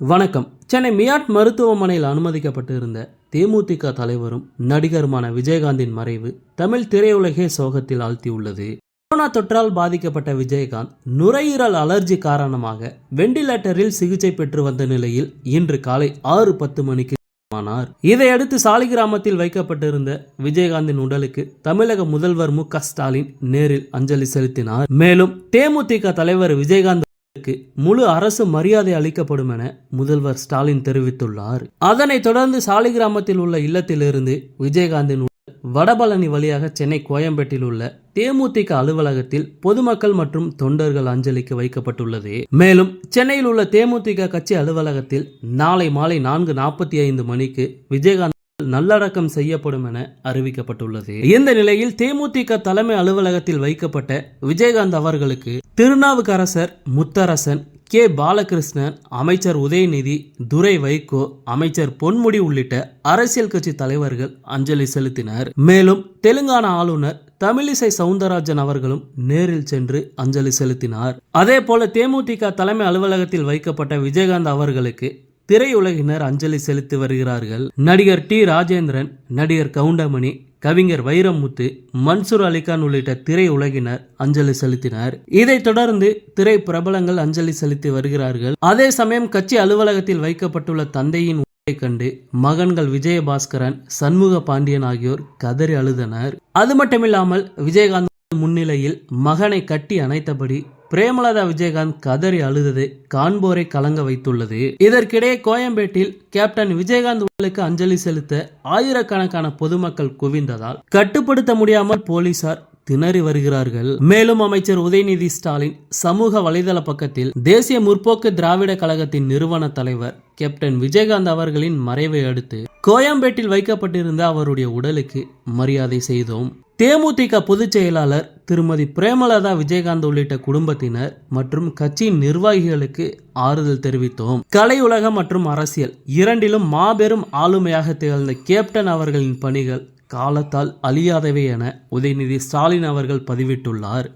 வணக்கம். சென்னை மியாட் மருத்துவமனையில் அனுமதிக்கப்பட்டிருந்த தேமுதிக தலைவரும் நடிகருமான விஜயகாந்தின் மறைவு தமிழ் திரையுலகே சோகத்தில் ஆழ்த்தியுள்ளது. கொரோனா தொற்றால் பாதிக்கப்பட்ட விஜயகாந்த் நுரையீரல் அலர்ஜி காரணமாக வெண்டிலேட்டரில் சிகிச்சை பெற்று வந்த நிலையில் இன்று காலை 6:10 மணிக்கு ஆனார். இதையடுத்து சாலிகிராமத்தில் வைக்கப்பட்டிருந்த விஜயகாந்தின் உடலுக்கு தமிழக முதல்வர் மு.க. ஸ்டாலின் நேரில் அஞ்சலி செலுத்தினார். மேலும் தேமுதிக தலைவர் விஜயகாந்த் முழு அரசு மரியாதை அளிக்கப்படும் என முதல்வர் ஸ்டாலின் தெரிவித்துள்ளார். அதனைத் தொடர்ந்து சாலிகிராமத்தில் உள்ள இல்லத்திலிருந்து விஜயகாந்தின் வடபழனி வழியாக சென்னை கோயம்பேட்டில் உள்ள தேமுதிக அலுவலகத்தில் பொதுமக்கள் மற்றும் தொண்டர்கள் அஞ்சலிக்கு வைக்கப்பட்டுள்ளது. மேலும் சென்னையில் உள்ள தேமுதிக கட்சி அலுவலகத்தில் நாளை மாலை 4:45 மணிக்கு விஜயகாந்த் நல்லடக்கம் செய்யப்படும் என அறிவிக்கப்பட்டுள்ளது. இந்த நிலையில் தேமுதிக தலைமை அலுவலகத்தில் வைக்கப்பட்ட விஜயகாந்த் அவர்களுக்கு திருநாவுக்கரசர், முத்தரசன், கே. பாலகிருஷ்ணன், அமைச்சர் உதயநிதி, துரை வைகோ, அமைச்சர் பொன்முடி உள்ளிட்ட அரசியல் கட்சி தலைவர்கள் அஞ்சலி செலுத்தினர். மேலும் தெலுங்கானா ஆளுநர் தமிழிசை சவுந்தரராஜன் அவர்களும் நேரில் சென்று அஞ்சலி செலுத்தினார். அதே போல தேமுதிக தலைமை அலுவலகத்தில் வைக்கப்பட்ட விஜயகாந்த் அவர்களுக்கு திரையுலகினர் அஞ்சலி செலுத்தி வருகிறார்கள். நடிகர் டி. ராஜேந்திரன், நடிகர் கவுண்டமணி, கவிஞர் வைரமுத்து, மன்சூர் அலிகான் உள்ளிட்ட திரையுலகினர் அஞ்சலி செலுத்தினர். இதைத் தொடர்ந்து திரை பிரபலங்கள் அஞ்சலி செலுத்தி வருகிறார்கள். அதே சமயம் கட்சி அலுவலகத்தில் வைக்கப்பட்டுள்ள தந்தையின் உடலை கண்டு மகன்கள் விஜயபாஸ்கரன், சண்முக பாண்டியன் ஆகியோர் கதறி அழுதனர். அது மட்டுமில்லாமல் விஜயகாந்த் முன்னிலையில் மகனை கட்டி அணைத்தபடி பிரேமலதா விஜயகாந்த் கதறி அழுதது காண்போரை கலங்க வைத்துள்ளது. இதற்கிடையே கோயம்பேட்டில் கேப்டன் விஜயகாந்த் உடலுக்கு அஞ்சலி செலுத்த ஆயிரக்கணக்கான பொதுமக்கள் குவிந்ததால் கட்டுப்படுத்த முடியாமல் போலீசார் திணறி வருகிறார்கள். மேலும் அமைச்சர் உதயநிதி ஸ்டாலின் சமூக வலைதள பக்கத்தில் தேசிய முற்போக்கு திராவிட கழகத்தின் நிறுவன தலைவர் கேப்டன் விஜயகாந்த் அவர்களின் மறைவை அடுத்து கோயம்பேட்டில் வைக்கப்பட்டிருந்த அவருடைய உடலுக்கு மரியாதை செய்தோம். தேமுதிக பொதுச் செயலாளர் திருமதி பிரேமலதா விஜயகாந்த் உள்ளிட்ட குடும்பத்தினர் மற்றும் கட்சியின் நிர்வாகிகளுக்கு ஆறுதல் தெரிவித்தோம். கலை உலகம் மற்றும் அரசியல் இரண்டிலும் மாபெரும் ஆளுமையாக திகழ்ந்த கேப்டன் அவர்களின் பணிகள் காலத்தால் அழியாதவை என உதயநிதி ஸ்டாலின் அவர்கள் பதிவிட்டுள்ளார்.